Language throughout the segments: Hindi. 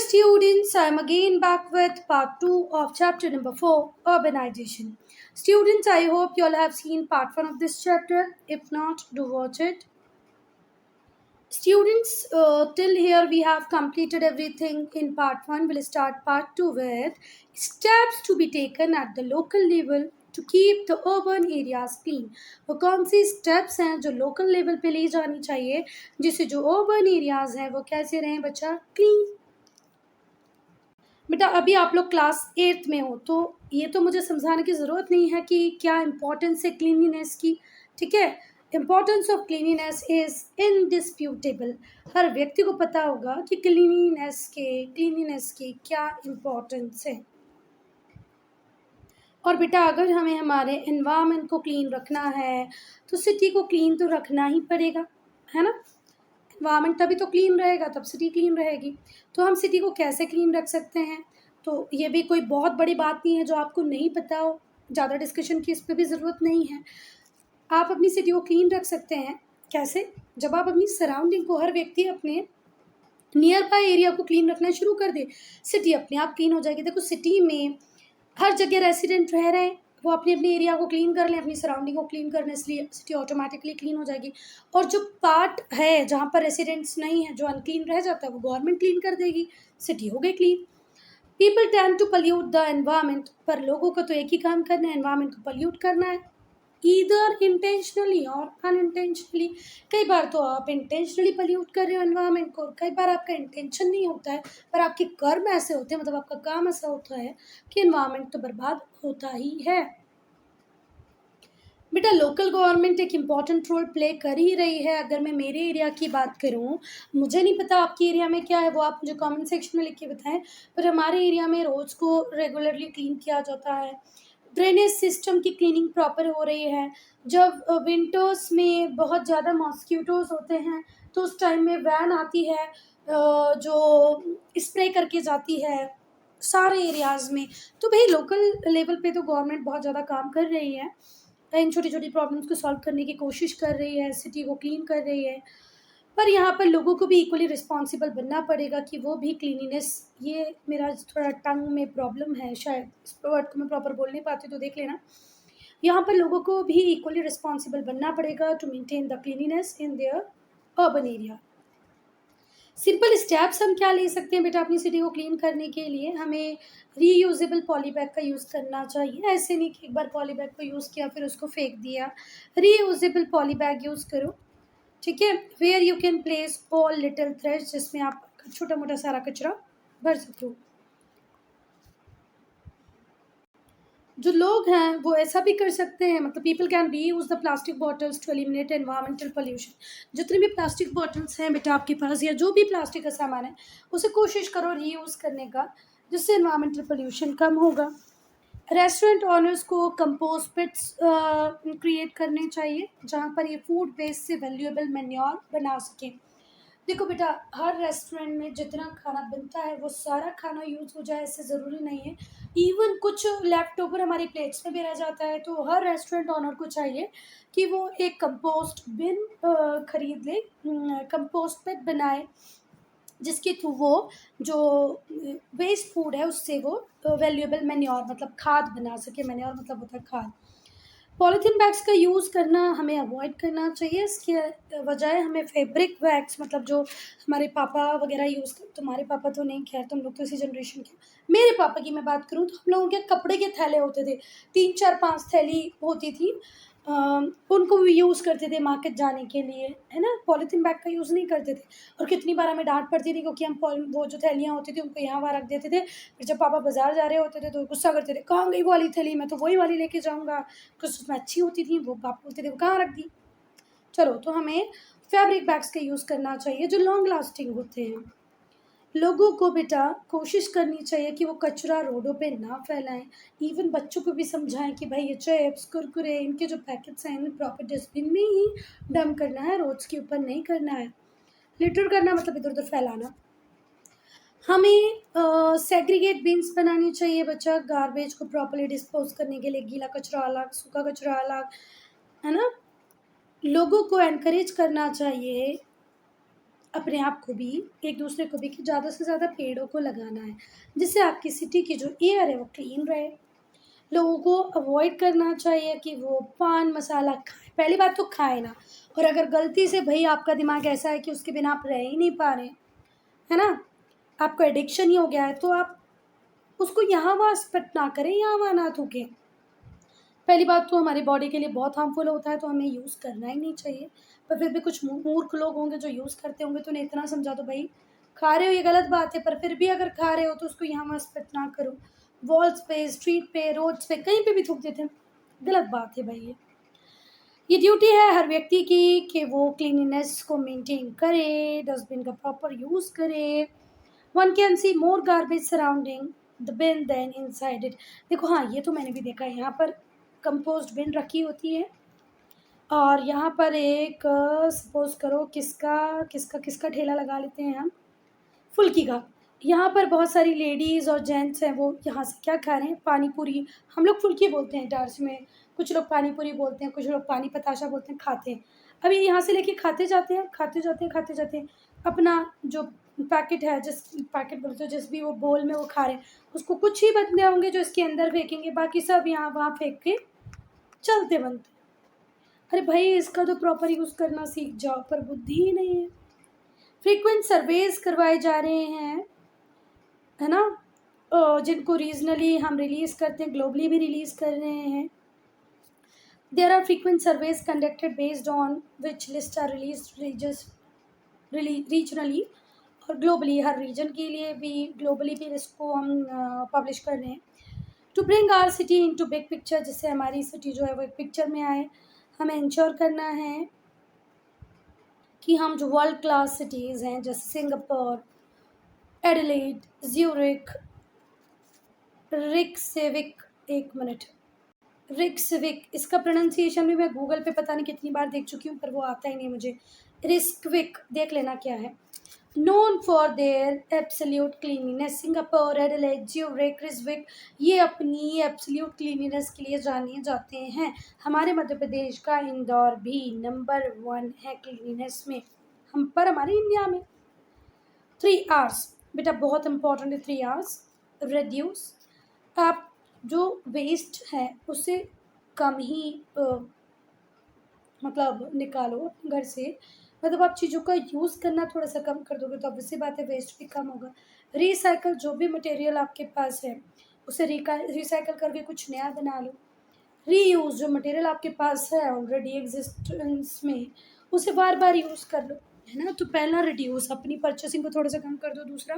students, I am again back with part 2 of chapter number 4, Urbanization. Students, I hope you all have seen part 1 of this chapter. If not, do watch it. Students, till here we have completed everything in part 1. We'll start part 2 with steps to be taken at the local level to keep the urban areas clean. वो कौन सी steps हैं जो local level पे ली जानी चाहिए जिससे जो urban areas हैं वो कैसे रहें बच्चा clean. बेटा अभी आप लोग क्लास 8th में हो तो ये तो मुझे समझाने की ज़रूरत नहीं है कि क्या इम्पोर्टेंस है क्लीनिनेस की. ठीक है, इम्पोर्टेंस ऑफ क्लीनिनेस इज़ इनडिस्प्यूटेबल. हर व्यक्ति को पता होगा कि क्लीनिनेस के क्या इम्पोर्टेंस है. और बेटा अगर हमें हमारे एनवायरनमेंट को क्लीन रखना है तो सिटी को क्लीन तो रखना ही पड़ेगा, है ना. एनवायरनमेंट तभी तो क्लीन रहेगा, तब सिटी क्लीन रहेगी. तो हम सिटी को कैसे क्लीन रख सकते हैं, तो ये भी कोई बहुत बड़ी बात नहीं है जो आपको नहीं पता हो. ज़्यादा डिस्कशन की इस पर भी ज़रूरत नहीं है. आप अपनी सिटी को क्लीन रख सकते हैं कैसे, जब आप अपनी सराउंडिंग को, हर व्यक्ति अपने नियर बाय एरिया को क्लीन रखना शुरू कर दे, सिटी अपने आप क्लीन हो जाएगी. देखो सिटी में हर जगह रेसिडेंट रह रहे हैं, वो अपने अपने एरिया को क्लीन कर लें, अपनी सराउंडिंग को क्लीन करने से सिटी ऑटोमेटिकली क्लीन हो जाएगी. और जो पार्ट है जहाँ पर रेसिडेंट्स नहीं है, जो अनक्लीन रह जाता है, वो गवर्नमेंट क्लीन कर देगी, सिटी हो गई clean. People tend to pollute the environment, पर लोगों को तो एक ही काम करना है, एनवायरनमेंट को पल्यूट करना है, ईदर इंटेंशनली और अनइंटेंशनली. कई बार तो आप इंटेंशनली पल्यूट कर रहे हो एनवायरनमेंट को, कई बार आपका इंटेंशन नहीं होता है पर आपके कर्म ऐसे होते हैं, मतलब आपका काम ऐसा होता है कि एनवायरनमेंट तो बर्बाद होता ही है. बेटा लोकल गवर्नमेंट एक इम्पॉर्टेंट रोल प्ले कर ही रही है. अगर मैं मेरे एरिया की बात करूं, मुझे नहीं पता आपके एरिया में क्या है, वो आप मुझे कमेंट सेक्शन में लिख के बताएं. पर हमारे एरिया में रोड्स को रेगुलरली क्लीन किया जाता है, ड्रेनेज सिस्टम की क्लीनिंग प्रॉपर हो रही है. जब विंटर्स में बहुत ज़्यादा मॉस्किटोज़ होते हैं तो उस टाइम में वैन आती है जो स्प्रे करके जाती है सारे एरियाज़ में. तो भाई लोकल लेवल पे तो गवर्नमेंट बहुत ज़्यादा काम कर रही है, इन छोटी छोटी प्रॉब्लम्स को सॉल्व करने की कोशिश कर रही है, सिटी को क्लीन कर रही है. पर यहाँ पर लोगों को भी इक्वली रिस्पॉन्सिबल बनना पड़ेगा कि वो भी क्लीनिनेस, ये मेरा थोड़ा टंग में प्रॉब्लम है, शायद इस वर्ड को मैं प्रॉपर बोल नहीं पाती तो देख लेना. यहाँ पर लोगों को भी इक्वली रिस्पॉन्सिबल बनना पड़ेगा to maintain the cleanliness in their urban area. Simple steps हम क्या ले सकते हैं बेटा अपनी सिटी को क्लीन करने के लिए. हमें रीयूजेबल पॉलीबैग का यूज़ करना चाहिए. ऐसे नहीं कि एक बार पॉलीबैग को यूज़ किया फिर उसको फेंक दिया. रीयूजेबल पॉलीबैग यूज़ करो, ठीक है. Where you can place all little threads, जिसमें आप छोटा मोटा सारा कचरा भर सकते हो. जो लोग हैं वो ऐसा भी कर सकते हैं, मतलब people can reuse the plastic bottles to eliminate environmental pollution. जितने भी प्लास्टिक बॉटल्स हैं बेटा आपके पास, या जो भी प्लास्टिक का सामान है, उसे कोशिश करो रीयूज़ करने का, जिससे एनवायरमेंटल पोल्यूशन कम होगा. रेस्टोरेंट ऑनर्स को कंपोस्ट पिट्स क्रिएट करने चाहिए जहाँ पर ये फूड वेस्ट से वैल्यूएबल मैन्योर बना सकें. देखो बेटा हर रेस्टोरेंट में जितना खाना बनता है वो सारा खाना यूज़ हो जाए ऐसे ज़रूरी नहीं है. इवन कुछ लेफ्ट ओवर हमारी प्लेट्स में भी रह जाता है, तो हर रेस्टोरेंट ऑनर को चाहिए कि वो एक कंपोस्ट बिन खरीद ले, कंपोस्ट पिट बनाए, जिसके थ्रू वो जो वेस्ट फूड है उससे वो वैल्यूएबल मैन्योर मतलब खाद बना सके. मैन्योर मतलब होता है खाद. पॉलीथीन बैग्स का यूज़ करना हमें अवॉइड करना चाहिए. इसके बजाय हमें फैब्रिक बैग्स, मतलब जो हमारे पापा वगैरह यूज़ कर, तुम्हारे पापा तो नहीं, खैर तुम लोग तो इसी जनरेशन के. मेरे पापा की मैं बात करूँ तो हम लोगों के कपड़े के थैले होते थे, 3 4 5 थैली होती थी. उनको भी यूज़ करते थे मार्केट जाने के लिए, है ना. पॉलीथीन बैग का यूज़ नहीं करते थे. और कितनी बार हमें डांट पड़ती थी क्योंकि हम वो जो थैलियाँ होती थी उनको यहाँ वहाँ रख देते थे. फिर जब पापा बाज़ार जा रहे होते थे तो गुस्सा करते थे, कहाँ गई वो वाली थैली, मैं तो वही वाली लेके जाऊँगा, कुछ उसमें अच्छी होती थी. वो पापा बोलते थे वो कहाँ रख दी. चलो, तो हमें फैब्रिक बैग्स का यूज़ करना चाहिए जो लॉन्ग लास्टिंग होते हैं. लोगों को बेटा कोशिश करनी चाहिए कि वो कचरा रोडों पे ना फैलाएं. इवन बच्चों को भी समझाएं कि भाई ये चिप्स कुरकुरे इनके जो पैकेट्स हैं इन्हें प्रॉपर डस्टबिन में ही डंप करना है, रोड्स के ऊपर नहीं करना है. लिटर करना मतलब इधर उधर फैलाना. हमें सेग्रीगेट बिन्स बनानी चाहिए बच्चा, गार्बेज को प्रॉपर्ली डिस्पोज करने के लिए. गीला कचरा अलग, सूखा कचरा अलग, है ना. लोगों को एनकरेज करना चाहिए अपने आप को भी, एक दूसरे को भी, कि ज़्यादा से ज़्यादा पेड़ों को लगाना है, जिससे आपकी सिटी की जो एयर है वो क्लीन रहे। लोगों को अवॉइड करना चाहिए कि वो पान मसाला खाएँ। पहली बात तो खाएँ ना, और अगर गलती से भई आपका दिमाग ऐसा है कि उसके बिना आप रह ही नहीं पा रहे, है ना? आपको एडिक्शन ही हो गया है, तो आप उसको यहाँ-वहाँ स्पेट ना करें, यहाँ-वहाँ ना थूकें। पहली बात तो हमारी बॉडी के लिए बहुत हार्मफुल होता है, तो हमें यूज़ करना ही नहीं चाहिए। पर फिर भी कुछ मूर्ख लोग होंगे जो यूज़ करते होंगे, तो उन्हें इतना समझा दो, भई खा रहे हो ये गलत बात है, पर फिर भी अगर खा रहे हो तो उसको यहाँ-वहाँ स्पेट ना करो। वॉल्स पे, स्ट्रीट पे, रोड्स पे, कहीं पे भी थूक देते हैं। गलत बात है भई ये। ये ड्यूटी है हर व्यक्ति की कि वो क्लीनलीनेस को मेंटेन करे, डस्टबिन का प्रॉपर यूज़ करे। One can see more garbage surrounding the bin than inside it. देखो हाँ, ये तो मैंने भी देखा है, यहाँ पर कंपोस्ट बिन रखी होती है और यहाँ पर एक सपोज़ करो किसका किसका किसका ठेला लगा लेते हैं हम, फुल्की का। यहाँ पर बहुत सारी लेडीज़ और जेंट्स हैं, वो यहाँ से क्या खा रहे हैं, पानी पूरी। हम लोग फुल्की बोलते हैं डार्च में, कुछ लोग पानी पूरी बोलते हैं, कुछ लोग पानी पताशा बोलते हैं, खाते हैं। अब ये यहाँ से लेके खाते जाते हैं, खाते जाते हैं, खाते जाते हैं। अपना जो पैकेट है, जिस पैकेट बोलते हो, जिस भी वो बोल में वो खा रहे हैं, उसको कुछ ही बंदे होंगे जो इसके अंदर फेंकेंगे, बाकी सब यहाँ वहाँ फेंक के चलते बनते। अरे भाई, इसका तो प्रॉपर यूज़ करना सीख जाओ, पर बुद्धि ही नहीं है। फ्रीक्वेंट सर्वेस करवाए जा रहे हैं, है ना? जिनको रीजनली हम रिलीज़ करते हैं, ग्लोबली भी रिलीज़ कर रहे हैं। There are frequent surveys conducted based on which list are regionally और ग्लोबली। हर रीजन के लिए भी, ग्लोबली भी इसको हम पब्लिश कर रहे हैं to bring our city into big picture, जिससे हमारी सिटी जो है वो एक पिक्चर में आए। हमें इंश्योर करना है कि हम जो वर्ल्ड क्लास सिटीज़ हैं, जैसे सिंगापुर, एडिलेड, ज्यूरिख, रिकसेविक, एक मिनट, रिक्सविक, इसका प्रोनाउंसिएशन भी मैं गूगल पे पता नहीं कितनी बार देख चुकी हूँ, पर वो आता ही नहीं मुझे। रिस्कविक, देख लेना क्या है। Known for their absolute cleanliness, Singapore, Adelaide, Zurich, Reykjavik, ये अपनी एब्सोल्यूट क्लीनिनेस के लिए जाने जाते हैं। हमारे मध्य प्रदेश का इंदौर भी नंबर 1 है क्लीनिनेस में, हम पर हमारे इंडिया में। 3 आवर्स, बेटा बहुत इंपॉर्टेंट है 3 आवर्स। रिड्यूस, आप जो वेस्ट है उसे कम ही मतलब निकालो अपने घर से। मतलब आप चीज़ों का यूज़ करना थोड़ा सा कम कर दोगे तो ऑब्वियस सी बात है वेस्ट भी कम होगा। रिसाइकल, जो भी मटेरियल आपके पास है उसे रिसाइकल करके कुछ नया बना लो। रीयूज़, जो मटेरियल आपके पास है ऑलरेडी एग्जिस्टेंस में, उसे बार बार यूज़ कर लो, है ना? तो पहला रिड्यूस, अपनी परचेसिंग को थोड़ा सा कम कर दो। दूसरा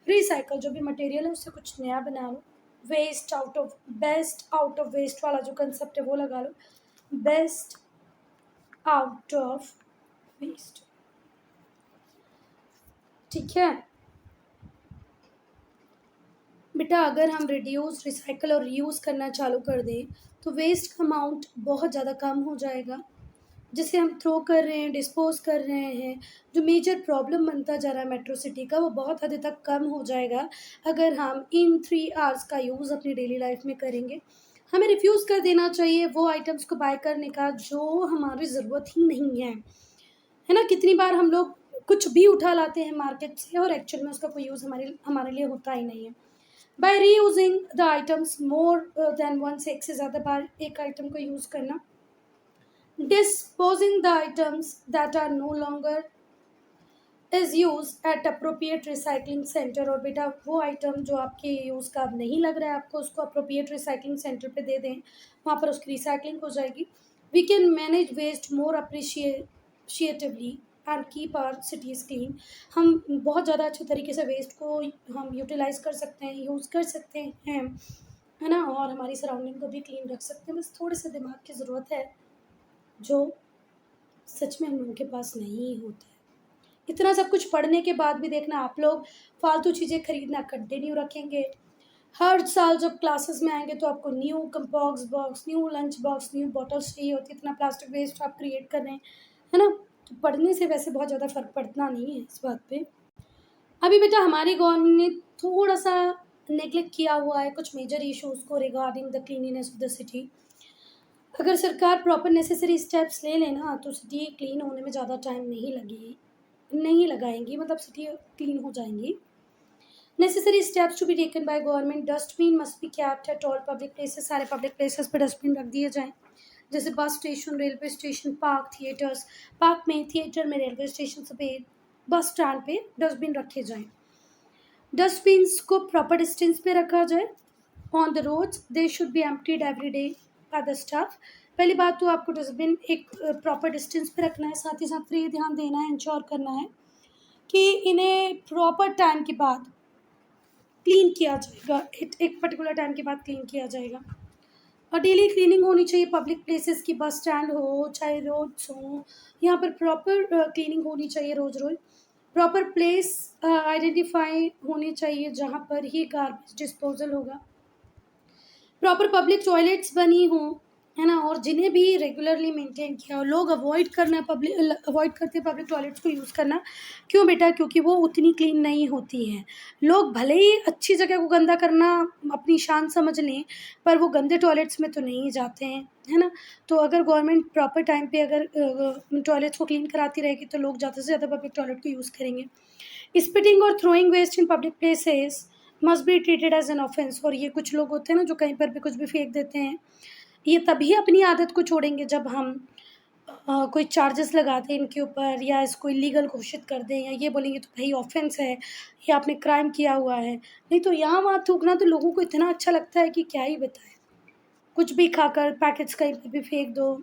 रिसाइकल, जो भी मटेरियल है उससे कुछ नया बना लो। Waste out of best out of waste वाला जो कंसेप्ट है वो लगा लो, बेस्ट आउट ऑफ वेस्ट, ठीक है बेटा? अगर हम रिड्यूस, रिसाइकल और रीयूज़ करना चालू कर दें तो वेस्ट का अमाउंट बहुत ज़्यादा कम हो जाएगा, जिसे हम थ्रो कर रहे हैं, डिस्पोज कर रहे हैं। जो मेजर प्रॉब्लम बनता जा रहा है मेट्रो सिटी का, वो बहुत हद तक कम हो जाएगा अगर हम इन 3 आवर्स का यूज़ अपनी डेली लाइफ में करेंगे। हमें रिफ्यूज़ कर देना चाहिए वो आइटम्स को बाय करने का जो हमारी ज़रूरत ही नहीं है ना? कितनी बार हम लोग कुछ भी उठा लाते हैं मार्केट से और एक्चुअल में उसका कोई यूज़ हमारे लिए होता ही नहीं है। By reusing the items more than once, एक से ज़्यादा बार एक आइटम को यूज़ करना। Disposing the items that are no longer is used at appropriate recycling center, और बेटा वो आइटम जो आपके यूज़ का अब नहीं लग रहा है आपको, उसको अप्रोप्रिएट रिसाइकलिंग सेंटर पे दे दें, वहाँ पर उसकी रिसाइकलिंग हो जाएगी। We can manage waste more appreciatively and keep our cities clean. हम बहुत ज़्यादा अच्छे तरीके से वेस्ट को हम यूटिलाइज़ कर सकते हैं, यूज़ कर सकते हैं, है ना? और हमारी सराउंडिंग को भी क्लीन रख सकते हैं। बस थोड़े से दिमाग की ज़रूरत है, जो सच में हम लोगों के पास नहीं होता है। इतना सब कुछ पढ़ने के बाद भी देखना, आप लोग फालतू चीज़ें खरीदना कंटिन्यू रखेंगे। हर साल जब क्लासेस में आएंगे तो आपको new compass box, new lunch box, new bottles चाहिए होती है। इतना प्लास्टिक वेस्ट आप क्रिएट कर रहे हैं, है ना? तो पढ़ने से वैसे बहुत ज़्यादा फ़र्क पड़ना नहीं है इस बात पे। अभी बेटा हमारी गवर्नमेंट ने थोड़ा सा नेग्लेक्ट किया हुआ है कुछ मेजर इश्यूज़ को regarding the cleanliness of the city. अगर सरकार प्रॉपर नेसेसरी स्टेप्स ले लेना तो सिटी क्लीन होने में ज़्यादा टाइम नहीं लगेगी। नहीं लगाएंगी, मतलब सिटी क्लीन हो जाएंगी। Necessary steps to be taken by government, dustbin must be kept at all public places, सारे पब्लिक प्लेसेस पे डस्टबिन रख दिए जाएँ, जैसे bus station, railway station, park, theatres, park में, थिएटर में, रेलवे स्टेशन पे, बस स्टैंड पे डस्टबिन रखे जाएँ। डस्टबिन्स को प्रॉपर डिस्टेंस पे रखा जाए। On the roads they should be emptied every day by the staff. पहली बात तो आपको डस्टबिन एक प्रॉपर डिस्टेंस पे रखना है, साथ ही साथ ये ध्यान देना है, इंश्योर करना है कि इन्हें प्रॉपर टाइम के बाद क्लीन किया जाएगा, एक पर्टिकुलर टाइम के बाद क्लीन किया जाएगा। और डेली क्लीनिंग होनी चाहिए पब्लिक प्लेसेस की, बस स्टैंड हो चाहे रोड्स हो, यहाँ पर प्रॉपर क्लीनिंग होनी चाहिए रोज़ रोज़। प्रॉपर प्लेस आइडेंटिफाई होनी चाहिए जहाँ पर ही गार्बेज डिस्पोजल होगा। प्रॉपर पब्लिक टॉयलेट्स बनी हों, है ना, और जिन्हें भी रेगुलरली मेंटेन किया हो। लोग अवॉइड करते हैं पब्लिक टॉयलेट्स को यूज़ करना। क्यों बेटा? क्योंकि वो उतनी क्लीन नहीं होती हैं। लोग भले ही अच्छी जगह को गंदा करना अपनी शान समझ लें, पर वो गंदे टॉयलेट्स में तो नहीं जाते हैं, है ना। तो अगर गवर्नमेंट प्रॉपर टाइम पे अगर टॉयलेट्स को क्लीन कराती रहेगी तो लोग ज़्यादा से ज़्यादा पब्लिक टॉयलेट को यूज़ करेंगे। स्पिटिंग और throwing waste in public places must be treated as an offence. और ये कुछ लोग होते हैं ना जो कहीं पर भी कुछ भी फेंक देते हैं, ये तभी अपनी आदत को छोड़ेंगे जब हम कोई चार्जेस लगा दें इनके ऊपर, या इसको इलीगल घोषित कर दें, या ये बोलेंगे तो भाई ऑफेंस है, ये आपने क्राइम किया हुआ है। नहीं तो यहाँ वहाँ थूकना तो लोगों को इतना अच्छा लगता है कि क्या ही बताएं। कुछ भी खाकर पैकेट्स कहीं पर भी फेंक दो।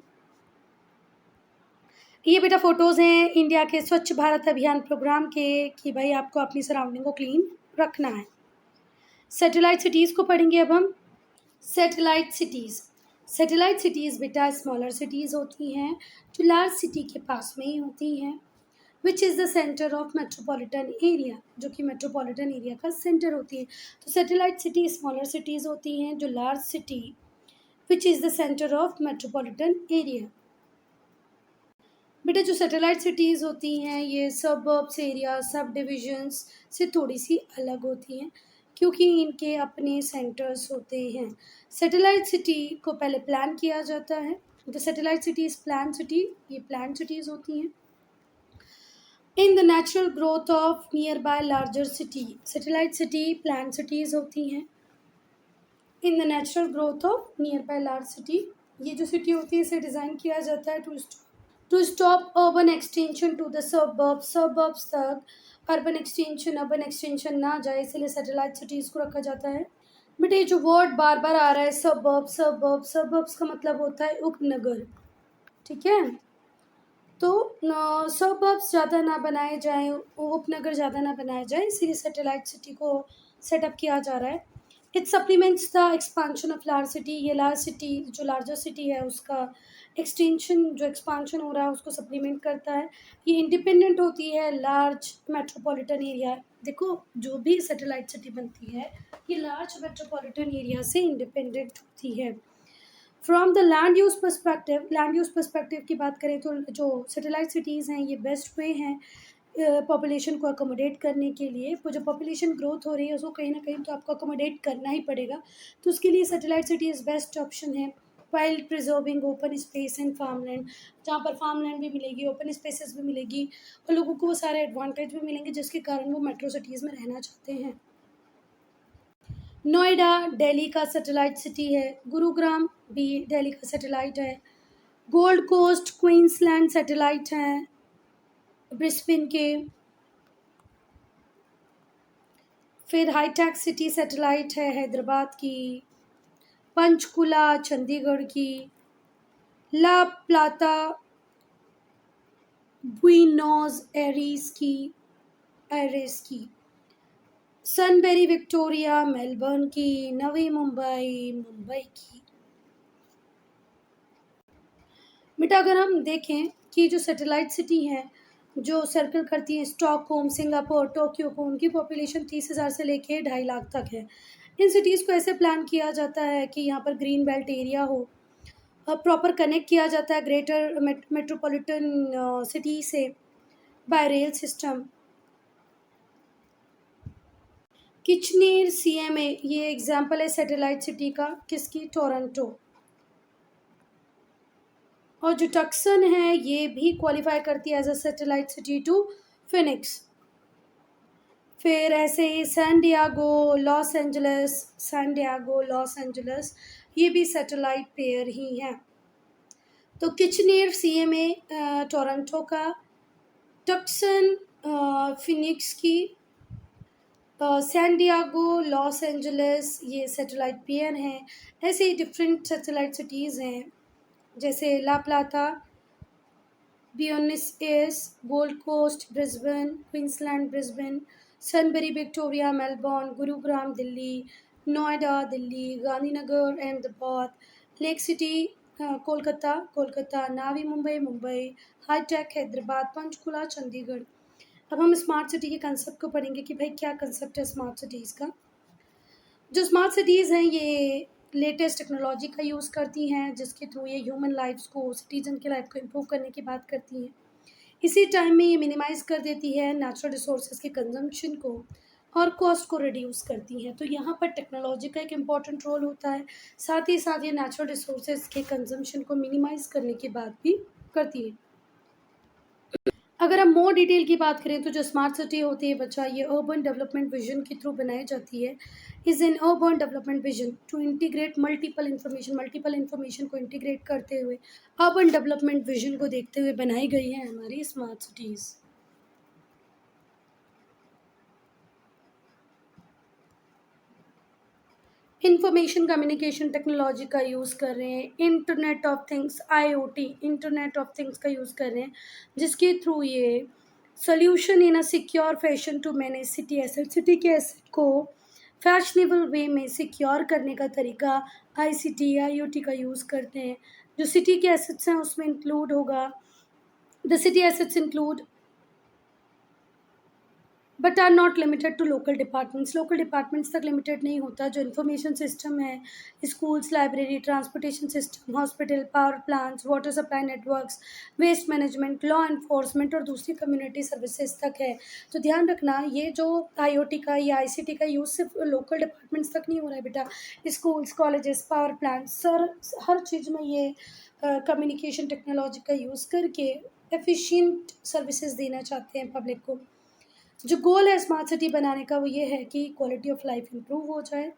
ये बेटा फ़ोटोज़ हैं इंडिया के स्वच्छ भारत अभियान प्रोग्राम के, कि भाई आपको अपनी सराउंडिंग को क्लीन रखना है। सैटेलाइट सिटीज़ को पढ़ेंगे अब हम। सैटेलाइट सिटीज़ बेटा स्मॉलर सिटीज़ होती हैं जो लार्ज सिटी के पास में ही होती हैं, which is the centre of metropolitan area, जो कि मेट्रोपॉलिटन एरिया का सेंटर होती है। तो सैटेलाइट सिटी स्मॉलर सिटीज़ होती हैं जो large city which is the centre of metropolitan area. बेटा जो सैटेलाइट सिटीज़ होती हैं ये सबर्ब्स एरिया, सब डिविजन्स से थोड़ी सी अलग होती हैं, क्योंकि इनके अपने सेंटर्स होते हैं। सैटेलाइट सिटी को पहले प्लान किया जाता है। The satellite city is plan city, ये प्लान सिटीज़ होती हैं। In the natural growth of near by larger city, satellite city plan cities होती हैं। In the natural growth of near by large city, ये जो सिटी होती है इसे डिज़ाइन किया जाता है to stop urban extension to the suburbs तक अर्बन एक्सटेंशन ना जाए, इसलिए सैटेलाइट सिटीज़ को रखा जाता है। बेटा ये जो वर्ड बार बार आ रहा है सबर्ब्स का मतलब होता है उपनगर, ठीक है। तो सबर्ब्स ज़्यादा ना बनाए जाएँ, उपनगर ज़्यादा ना बनाए जाएँ, इसीलिए सैटेलाइट सिटी को सेटअप किया जा रहा है। It supplements the expansion of large city, ये लार्ज सिटी जो लार्जर सिटी है उसका एक्सटेंशन जो एक्सपांशन हो रहा है उसको सप्लीमेंट करता है। ये इंडिपेंडेंट होती है लार्ज मेट्रोपॉलिटन एरिया। देखो जो भी सैटेलाइट सिटी बनती है ये लार्ज मेट्रोपॉलिटन एरिया से इंडिपेंडेंट होती है। From the land use perspective की बात करें तो जो सैटेलाइट सिटीज़ हैं ये बेस्ट वे हैं पॉपुलेशन को अकोमोडेट करने के लिए। वो जो पॉपुलेशन ग्रोथ हो रही है उसको कहीं ना कहीं तो आपको अकोमोडेट करना ही पड़ेगा, तो उसके लिए सैटेलाइट सिटीज़ बेस्ट ऑप्शन है। Wild preserving open space and farmland, जहाँ पर फार्मलैंड भी मिलेगी, ओपन स्पेसेस भी मिलेगी, और लोगों को वो सारे एडवांटेज भी मिलेंगे जिसके कारण वो मेट्रो सिटीज़ में रहना चाहते हैं। नोएडा दिल्ली का सैटेलाइट सिटी है, गुरुग्राम भी दिल्ली का सैटेलाइट है, गोल्ड कोस्ट क्वींसलैंड सैटेलाइट हैं ब्रिस्बेन के, फिर हाईटेक सिटी सैटेलाइट है हैदराबाद की, पंचकुला चंडीगढ़ की, ला प्लाता बुइनोस एयरेस की, सनबेरी विक्टोरिया मेलबर्न की, नवी मुंबई मुंबई की। बेटा अगर हम देखें कि जो सैटेलाइट सिटी हैं जो सर्कल करती हैं स्टॉकहोम, सिंगापुर, टोक्यो को, उनकी पॉपुलेशन 30,000 से लेके 2.5 लाख तक है। इन सिटीज़ को ऐसे प्लान किया जाता है कि यहाँ पर ग्रीन बेल्ट एरिया हो, प्रॉपर कनेक्ट किया जाता है ग्रेटर मेट्रोपॉलिटन सिटी से बाय रेल सिस्टम। किचनेर सीएमए ये एग्जाम्पल है सैटेलाइट सिटी का, किसकी? टोरंटो। और जो टक्सन है ये भी क्वालिफाई करती है as a satellite city to Phoenix. फिर ऐसे ही San Diego, Los Angeles, San Diego, Los Angeles, ये भी सैटेलाइट पेयर ही हैं। तो किचनेर सीएमए टोरंटो का, टक्सन फिनिक्स की, सैन डियागो, लॉस एंजलस ये सैटेलाइट पेयर हैं। ऐसे ही डिफरेंट सैटेलाइट सिटीज़ हैं, जैसे La Plata, Buenos Aires, Gold Coast, Brisbane, Queensland Brisbane, Sunbury Victoria Melbourne, Gurugram Delhi, Noida Delhi, Gandhinagar Ahmedabad, lake city Kolkata Kolkata, नावी मुंबई मुंबई, हाईटेक हैदराबाद, पंचकुला चंडीगढ़। अब हम स्मार्ट सिटी के कंसेप्ट को पढ़ेंगे कि भाई क्या कंसेप्ट है स्मार्ट सिटीज़ का। जो स्मार्ट सिटीज़ हैं ये लेटेस्ट टेक्नोलॉजी का यूज़ करती हैं, जिसके थ्रू ये ह्यूमन लाइफ्स को, सिटीजन की लाइफ को इम्प्रूव करने की बात करती हैं। इसी टाइम में ये मिनिमाइज़ कर देती है नेचुरल रिसोर्सेज के कंजम्पशन को और कॉस्ट को रिड्यूस करती हैं। तो यहाँ पर टेक्नोलॉजी का एक इम्पॉर्टेंट रोल होता है, साथ ही साथ ये नेचुरल रिसोर्सेज के कंजम्पशन को मिनिमाइज़ करने की बात भी करती है। अगर हम मोर डिटेल की बात करें तो जो स्मार्ट सिटी होती है बच्चा, ये अर्बन डेवलपमेंट विजन के थ्रू बनाई जाती है। Is an urban development vision to integrate multiple information को इंटीग्रेट करते हुए अर्बन डेवलपमेंट विजन को देखते हुए बनाई गई है हमारी smart cities. Information communication technology का यूज़ कर रहे हैं, internet of things IoT, internet of things का यूज़ कर रहे हैं, जिसके थ्रू ये solution in a secure fashion to manage city asset, city के एसेट को फैशनेबल वे में सिक्योर करने का तरीका ICT IoT का यूज़ करते हैं। जो सिटी के एसेट्स हैं उसमें इंक्लूड होगा, the city assets include but are not limited to local departments तक लिमिटेड नहीं होता। जो इन्फॉर्मेशन सिस्टम है, schools, library, transportation system, hospital, power plants, water supply networks, waste management, law enforcement और दूसरी कम्युनिटी सर्विसेज तक है। तो ध्यान रखना, ये जो IoT का या ICT का यूज़ सिर्फ लोकल डिपार्टमेंट्स तक नहीं हो रहा है बेटा, स्कूल्स, कॉलेजेस, पावर प्लांट्स, हर चीज़ में ये कम्युनिकेशन टेक्नोलॉजी का यूज़ करके एफिशिएंट सर्विसेज देना चाहते हैं पब्लिक को। जो गोल है स्मार्ट सिटी बनाने का वो ये है कि क्वालिटी ऑफ लाइफ इम्प्रूव हो जाए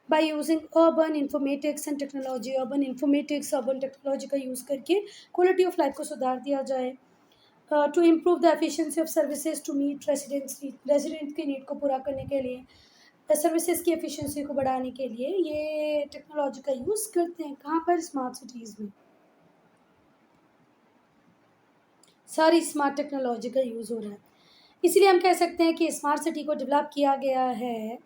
by using urban informatics and technology. Urban technology का यूज़ करके क्वालिटी ऑफ लाइफ को सुधार दिया जाए। To improve the efficiency of services to meet residents की नीड को पूरा करने के लिए, सर्विसेज की एफिशिएंसी को बढ़ाने के लिए ये टेक्नोलॉजी का यूज़ करते हैं। कहाँ पर? स्मार्ट सिटीज़ में सारी स्मार्ट टेक्नोलॉजी का यूज़ हो रहा है। इसलिए हम कह सकते हैं कि स्मार्ट सिटी को डेवलप किया गया है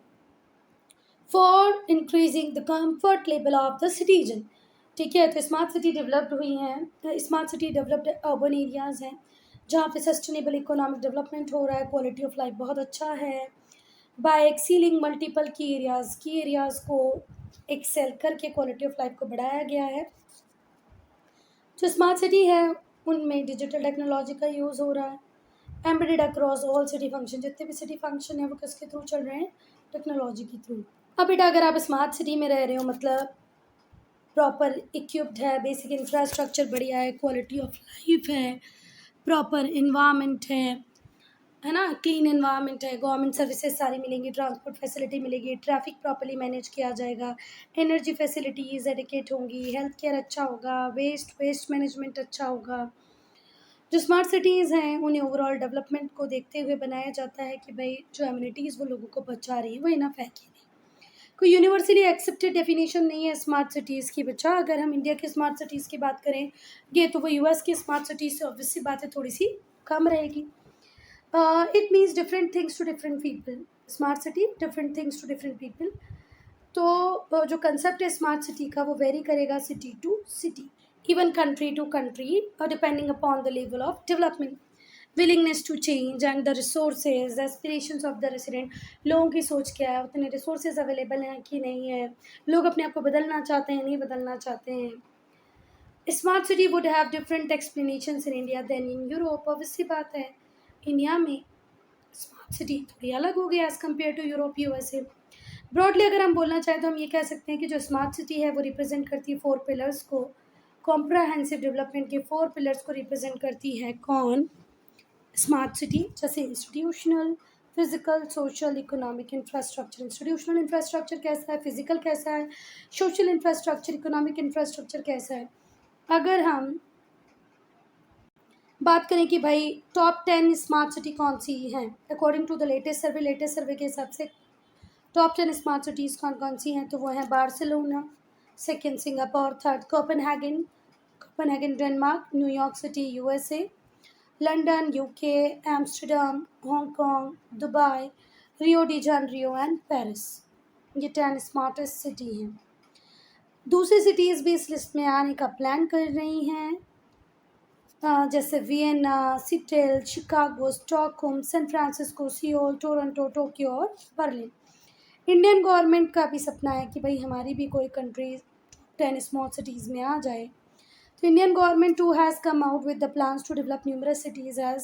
for increasing the comfort level of the citizen. ठीक है, तो स्मार्ट सिटी डेवलप्ड हुई हैं, smart city developed urban areas हैं जहाँ पे सस्टेनेबल इकोनॉमिक डेवलपमेंट हो रहा है, क्वालिटी ऑफ लाइफ बहुत अच्छा है। बाय एक्सीलिंग मल्टीपल की एरियाज़ को एक्सेल करके क्वालिटी ऑफ लाइफ को बढ़ाया गया है। जो स्मार्ट सिटी है उनमें डिजिटल टेक्नोलॉजी का यूज़ हो रहा है, embedded across all city function. जितने भी सिटी फंक्शन है वो किसके थ्रू चल रहे हैं? टेक्नोलॉजी के थ्रू। अब बेटा अगर आप स्मार्ट सिटी में रह रहे हो, मतलब प्रॉपर इक्विप्ड है, बेसिक इंफ्रास्ट्रक्चर बढ़िया है, क्वालिटी ऑफ लाइफ है, प्रॉपर इन्वायरमेंट है ना, क्लीन इन्वायरमेंट है, गवर्नमेंट सर्विसेज सारी मिलेंगी, ट्रांसपोर्ट फैसिलिटी मिलेगी, ट्रैफिक प्रॉपर्ली मैनेज किया जाएगा, एनर्जी फैसिलिटीज़ एडिकेट होंगी, हेल्थ केयर अच्छा होगा, वेस्ट मैनेजमेंट अच्छा होगा। जो स्मार्ट सिटीज़ हैं उन्हें ओवरऑल डेवलपमेंट को देखते हुए बनाया जाता है कि भाई जो एमिनिटीज़ वो लोगों को पहुँचा रही है वो इनफ है कि नहीं। कोई यूनिवर्सली एक्सेप्टेड डेफिनेशन नहीं है स्मार्ट सिटीज़ की बच्चा। अगर हम इंडिया की स्मार्ट सिटीज़ की बात करेंगे तो वो US की स्मार्ट सिटीज़ से ऑब्वियस सी बात है थोड़ी सी कम रहेगी। It means different things to different people. Smart city different things to different people. तो जो कंसेप्ट है स्मार्ट सिटी का वो वेरी करेगा city to city, even country to country, और depending upon the level of development, willingness to change and the resources, aspirations of the resident. लोगों की सोच क्या है, उतने रिसोर्सेज अवेलेबल हैं कि नहीं है, लोग अपने आप को बदलना चाहते हैं नहीं बदलना चाहते हैं। Smart city would have different explanations in India than in Europe. Obviously बात है इंडिया में स्मार्ट सिटी थोड़ी अलग हो गई as compared to Europe USA। Broadly अगर हम बोलना चाहें तो हम ये कह सकते हैं कि जो स्मार्ट सिटी है वो रिप्रेजेंट करती है 4 पिलर्स को, कॉम्प्रहेंसिव डेवलपमेंट के 4 पिलर्स को रिप्रेजेंट करती है। कौन? स्मार्ट सिटी जैसे institutional, physical, social, economic infrastructure. Institutional infrastructure कैसा है, फिजिकल कैसा है, सोशल इंफ्रास्ट्रक्चर, इकोनॉमिक इंफ्रास्ट्रक्चर कैसा है। अगर हम बात करें कि भाई टॉप 10 स्मार्ट सिटी कौन सी हैं according to the latest survey के हिसाब से टॉप 10 स्मार्ट सिटीज़ कौन कौन सी हैं, तो वो हैं Barcelona, second Singapore, third Copenhagen Denmark, New York city USA, London UK, Amsterdam, Hong Kong, Dubai, Rio de Janeiro and Paris. ये 10 स्मार्टेस्ट सिटी हैं। दूसरी सिटीज़ भी इस लिस्ट में आने का प्लान कर रही हैं, जैसे Vienna, Seattle, Chicago, Stockholm, San Francisco, Seoul, Toronto, Tokyo और बर्लिन। इंडियन गवर्नमेंट का भी सपना है कि भाई हमारी भी कोई कंट्री 10 स्मॉल सिटीज़ में आ जाए। तो Indian government too has come out with the plans to develop numerous cities as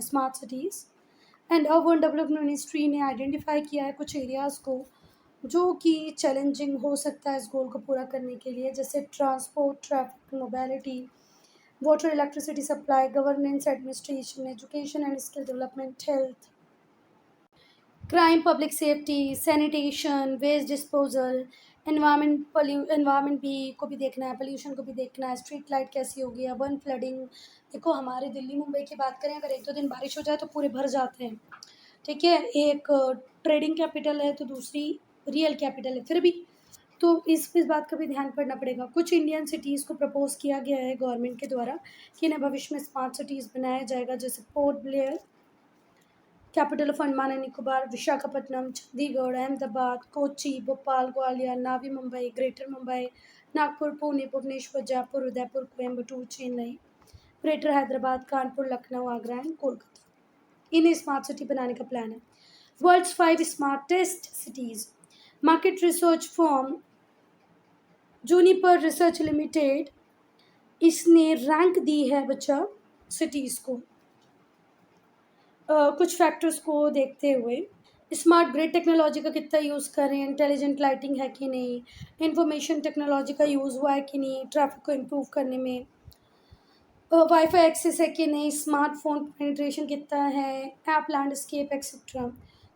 smart cities and urban development ministry ने आइडेंटिफाई किया है कुछ एरियाज़ को जो कि चैलेंजिंग हो सकता है इस गोल को पूरा करने के लिए, जैसे transport, traffic, mobility, water, electricity supply, governance, administration, education and skill development, health, crime, public safety, sanitation, waste disposal, environment भी को भी देखना है, पोल्यूशन को भी देखना है, स्ट्रीट लाइट कैसी होगी, अर्बन फ्लडिंग। देखो हमारे दिल्ली मुंबई की बात करें, अगर एक दो दिन बारिश हो जाए तो पूरे भर जाते हैं, ठीक है। एक ट्रेडिंग कैपिटल है तो दूसरी रियल कैपिटल है, फिर भी तो इस बात का भी ध्यान करना पड़ेगा। कुछ इंडियन सिटीज़ को प्रपोज किया गया है गवर्नमेंट के द्वारा कि इन्हें भविष्य में स्मार्ट सिटीज़ बनाया जाएगा, जैसे Port Blair, capital of Andaman and Nicobar, Visakhapatnam, Chandigarh, Ahmedabad, Kochi, Bhopal, Gwalior, Navi Mumbai, greater Mumbai, Nagpur, Pune, Bhubaneswar, Jaipur, Udaipur, Coimbatore, Chennai, greater Hyderabad, Kanpur, Lucknow, Agra and Kolkata. इन्हें स्मार्ट सिटी बनाने का प्लान है। World's 5 smartest cities. Market research firm Juniper Research Limited इसने रैंक दी है बच्चा सिटीज़ को कुछ फैक्टर्स को देखते हुए। स्मार्ट ग्रिड टेक्नोलॉजी का कितना यूज़ करें, इंटेलिजेंट लाइटिंग है कि नहीं, इंफॉर्मेशन टेक्नोलॉजी का यूज़ हुआ है कि नहीं ट्रैफिक को इम्प्रूव करने में, वाईफाई एक्सेस है कि नहीं, स्मार्टफोन पेनिट्रेशन कितना है, ऐप लैंडस्केप एक्सेट्रा।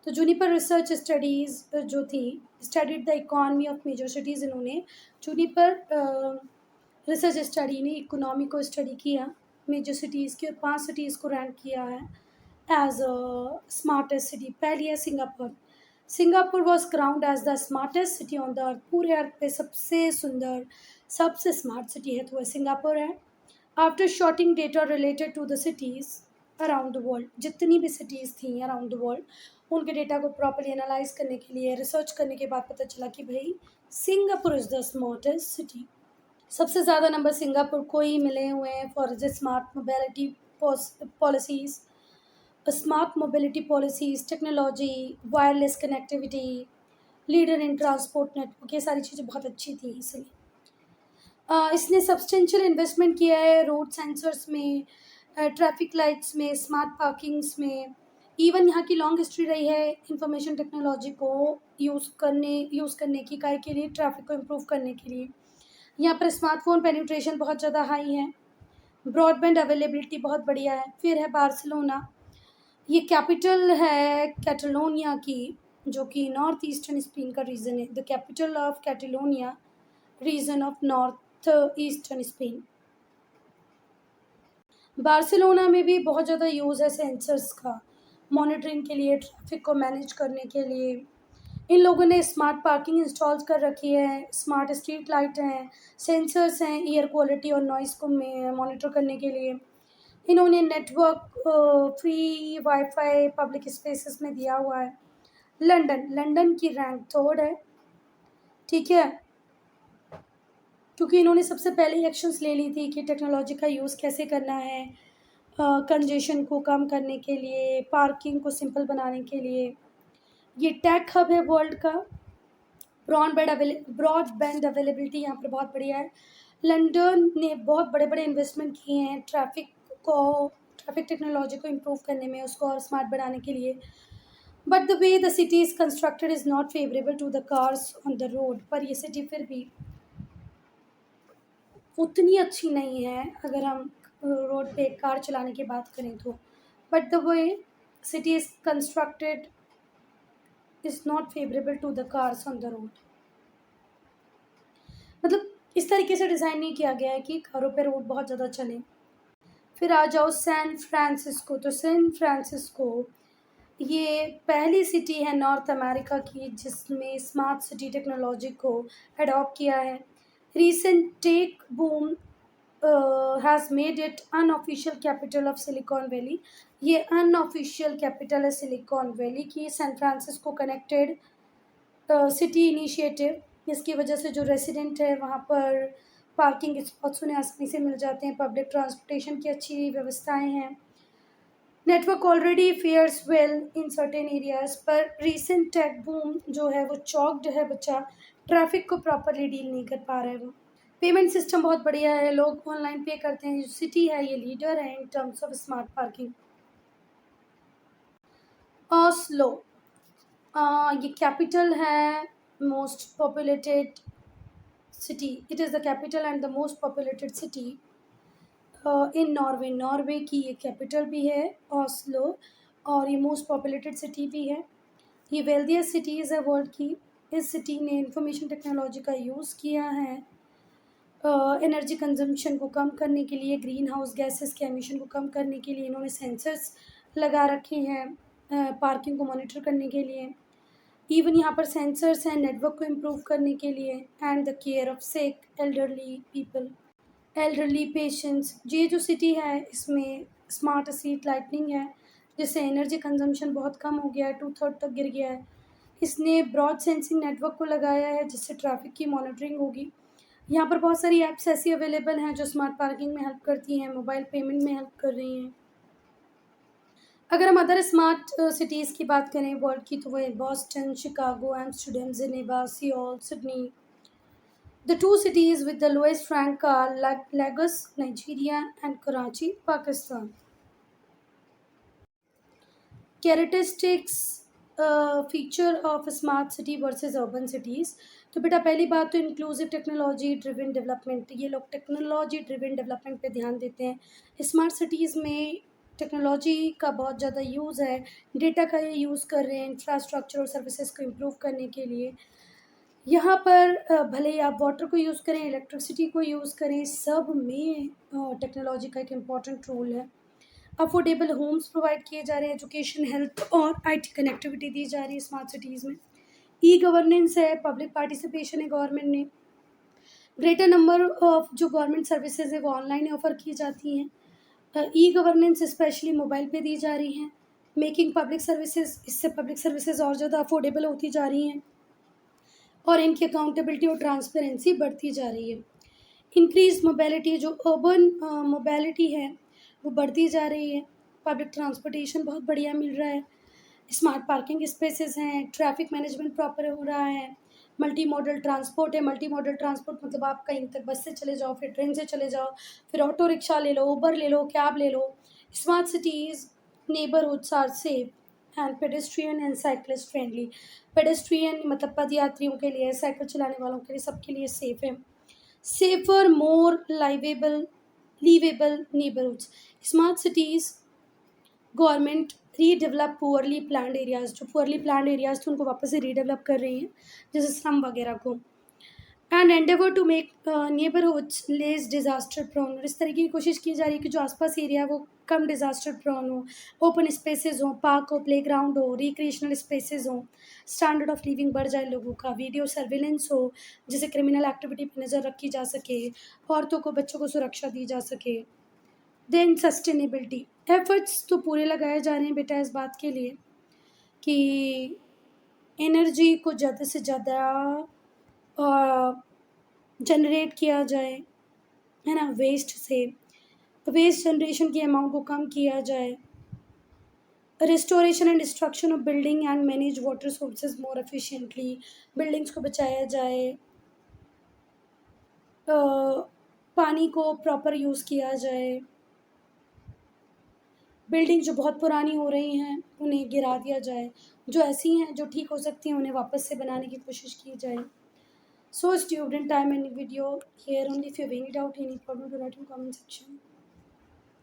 तो जूनिपर रिसर्च स्टडीज़ जो थी studied the economy of major cities, इन्होंने जूनिपर रिसर्च स्टडी ने इकोनॉमी को स्टडी किया मेजर सिटीज़ की और 5 सिटीज़ को रैंक किया है एज अ स्मार्टेस्ट सिटी। पहली है Singapore. Singapore was crowned as the smartest city on the earth. पूरे अर्थ पे सबसे सुंदर सबसे स्मार्ट सिटी है तो वह सिंगापुर है। After sorting data related to the cities around the world, जितनी भी सिटीज़ थी अराउंड द वर्ल्ड उनके डेटा को प्रॉपर्ली एनालाइज करने के लिए रिसर्च करने के बाद पता चला कि भाई Singapore is the smartest city. सबसे ज़्यादा नंबर सिंगापुर को ही मिले हुए हैं for the smart mobility policies, smart mobility policies, technology, wireless connectivity, leader in transport network, ये सारी चीज़ें बहुत अच्छी थी इसलिए। इसने सब्सटेंशियल इन्वेस्टमेंट किया है रोड सेंसर्स में, ट्रैफिक लाइट्स में, स्मार्ट पार्किंग्स में। इवन यहाँ की लॉन्ग हिस्ट्री रही है इंफॉर्मेशन टेक्नोलॉजी को यूज़ करने की काय के लिए, ट्रैफिक को इम्प्रूव करने के लिए। यहाँ पर स्मार्टफोन पेनिट्रेशन बहुत ज़्यादा हाई है, ब्रॉडबैंड अवेलेबिलिटी बहुत बढ़िया है। फिर है बार्सिलोना, ये कैपिटल है कैटलोनिया की, जो कि नॉर्थ ईस्टर्न स्पेन का रीजन है, the capital of Catalonia region of north eastern Spain. Barcelona में भी बहुत ज़्यादा यूज़ है सेंसर्स का मॉनिटरिंग के लिए, ट्रैफिक को मैनेज करने के लिए। इन लोगों ने स्मार्ट पार्किंग इंस्टॉल कर रखी है, स्मार्ट स्ट्रीट लाइट हैं, सेंसर्स हैं एयर क्वालिटी और नॉइज़ को मॉनिटर करने के लिए। इन्होंने network free wifi public spaces में दिया हुआ है। लंदन की रैंक 3rd है, ठीक है, क्योंकि इन्होंने सबसे पहले एक्शंस ले ली थी कि टेक्नोलॉजी का यूज़ कैसे करना है कंजेशन को कम करने के लिए, पार्किंग को सिंपल बनाने के लिए। ये टेक हब है वर्ल्ड का। ब्रॉडबैंड अवेलेबिलिटी यहाँ पर बहुत बढ़िया है। लंदन ने बहुत बड़े बड़े इन्वेस्टमेंट किए हैं ट्रैफिक टेक्नोलॉजी को इम्प्रूव करने में, उसको और स्मार्ट बनाने के लिए। But the way the city is constructed is not favourable to the cars on the road. पर ये सिटी फिर भी उतनी अच्छी नहीं है अगर हम रोड पे कार चलाने की बात करें तो। but the way city is constructed is not favorable to the cars on the road. मतलब इस तरीके से डिज़ाइन नहीं किया गया है कि कारों पे रोड बहुत ज़्यादा चले। फिर आ जाओ सैन फ्रांसिस्को। तो सैन फ्रांसिस्को ये पहली सिटी है नॉर्थ अमेरिका की जिसमें स्मार्ट सिटी टेक्नोलॉजी को अडॉप्ट किया है। Recent tech boom has made it unofficial capital of Silicon Valley. ये अनऑफिशियल कैपिटल है सिलिकॉन वैली की। San Francisco connected city initiative, इसकी वजह से जो रेसिडेंट है वहाँ पर पार्किंग स्पॉट्स उन्हें आसानी से मिल जाते हैं, पब्लिक ट्रांसपोर्टेशन की अच्छी व्यवस्थाएं हैं, network already fares well in certain areas. पर रीसेंट टेक बूम जो है वो चॉक्ड है बच्चा, ट्रैफिक को प्रॉपरली डील नहीं कर पा रहा है वो। पेमेंट सिस्टम बहुत बढ़िया है, लोग ऑनलाइन पे करते हैं। सिटी है ये लीडर है in terms of smart parking. Oslo ये कैपिटल है most populated city. It is the capital and the most populated city in Norway. Norway की ये कैपिटल भी है ऑस्लो, और ये मोस्ट पॉपुलेटेड सिटी भी है। ये वेल्दियस्ट सिटीज़ है वर्ल्ड की। इस सिटी ने इंफॉर्मेशन टेक्नोलॉजी का यूज़ किया है एनर्जी कंजम्पशन को कम करने के लिए, ग्रीन हाउस गैसेस के एमिशन को कम करने के लिए। इन्होंने सेंसर्स लगा रखे हैं पार्किंग को मॉनिटर करने के लिए। इवन यहाँ पर सेंसर्स हैं नेटवर्क को इम्प्रूव करने के लिए, and the care of sick elderly people, elderly patients. ये जो सिटी है इसमें स्मार्ट स्ट्रीट लाइटनिंग है जिससे एनर्जी कंजम्पशन बहुत कम हो गया है, 2/3 तक गिर गया है। इसने ब्रॉड सेंसिंग नेटवर्क को लगाया है जिससे ट्रैफिक की मॉनिटरिंग होगी। यहाँ पर बहुत सारी ऐप्स ऐसी अवेलेबल हैं जो स्मार्ट पार्किंग में हेल्प करती हैं, मोबाइल पेमेंट में हेल्प कर रही हैं। अगर हम अदर स्मार्ट सिटीज़ की बात करें वर्ल्ड की तो वो है Boston, Chicago, Amsterdam, Geneva, Seoul, Sydney. The two cities with the lowest rank are Lagos, Nigeria and Karachi, Pakistan. Characteristics feature of a smart city versus urban cities. तो बेटा पहली बात तो इंक्लूसिव टेक्नोलॉजी ड्रिवन डेवलपमेंट। ये लोग टेक्नोलॉजी ड्रिवन डेवलपमेंट पे ध्यान देते हैं। स्मार्ट सिटीज़ में टेक्नोलॉजी का बहुत ज़्यादा यूज़ है, डेटा का ये यूज़ कर रहे हैं इंफ्रास्ट्रक्चर और सर्विसेज को इम्प्रूव करने के लिए। यहाँ पर भले ही आप वाटर को यूज़ करें, इलेक्ट्रिसिटी को यूज़ करें, सब में टेक्नोलॉजी का एक इम्पॉर्टेंट रोल है। अफोर्डेबल होम्स प्रोवाइड किए जा रहे हैं, एजुकेशन, हेल्थ और आईटी कनेक्टिविटी दी जा रही है स्मार्ट सिटीज़ में। ई गवर्नेंस है, पब्लिक पार्टिसिपेशन है गवर्नमेंट ने। ग्रेटर नंबर ऑफ जो गवर्नमेंट सर्विसेज है वो ऑनलाइन ऑफर की जाती हैं। ई गवर्नेंस स्पेशली मोबाइल पे दी जा रही हैं, मेकिंग पब्लिक सर्विसेज, इससे पब्लिक सर्विसेज और ज़्यादा अफोर्डेबल होती जा रही हैं और इनकी अकाउंटेबिलिटी और ट्रांसपेरेंसी बढ़ती जा रही है। इंक्रीज मोबिलिटी, जो अर्बन मोबिलिटी है वो बढ़ती जा रही है। पब्लिक ट्रांसपोर्टेशन बहुत बढ़िया मिल रहा है, स्मार्ट पार्किंग स्पेसेस हैं, ट्रैफिक मैनेजमेंट प्रॉपर हो रहा है, मल्टी मॉडल ट्रांसपोर्ट है। मल्टी मॉडल ट्रांसपोर्ट मतलब आप कहीं तक बस से चले जाओ, फिर ट्रेन से चले जाओ, फिर ऑटो रिक्शा ले लो, उबर ले लो, कैब ले लो। Smart cities neighbourhoods are safe and pedestrian and cyclist friendly. Pedestrian मतलब पद यात्रियों के लिए, साइकिल चलाने वालों के लिए, सबके लिए सेफ है। Safer more liveable neighbourhoods. Smart cities government redevelop poorly planned areas, जो पुअरली प्लान्ड एरियाज़ थे उनको वापस से रीडेवलप कर रही हैं जैसे स्लम वगैरह को। And endeavour to make neighbourhoods less disaster prone. और इस तरीके की कोशिश की जा रही है कि जो आसपास एरिया है वो कम डिज़ास्टर प्रोन हो, ओपन स्पेसेस हो, पार्क हो, प्लेग्राउंड हो, रिक्रिएशनल स्पेसेस हो, स्टैंडर्ड ऑफ लिविंग बढ़ जाए लोगों का, वीडियो सर्विलेंस हो जिससे क्रिमिनल एक्टिविटी पर नज़र रखी जा सके, औरतों को, बच्चों को सुरक्षा दी जा सके। देन सस्टेनेबिलिटी एफर्ट्स तो पूरे लगाए जा रहे हैं बेटा इस बात के लिए कि एनर्जी को ज़्यादा से ज़्यादा जनरेट किया जाए, है ना, वेस्ट से, वेस्ट जनरेशन की अमाउंट को कम किया जाए, restoration and destruction of building and manage water sources more efficiently. Buildings को बचाया जाए, पानी को प्रॉपर यूज़ किया जाए, बिल्डिंग जो बहुत पुरानी हो रही हैं उन्हें गिरा दिया जाए, जो ऐसी हैं जो ठीक हो सकती हैं उन्हें वापस से बनाने की कोशिश की जाए। So student time and video here only. If you have any doubt, any problem, to write in comment section.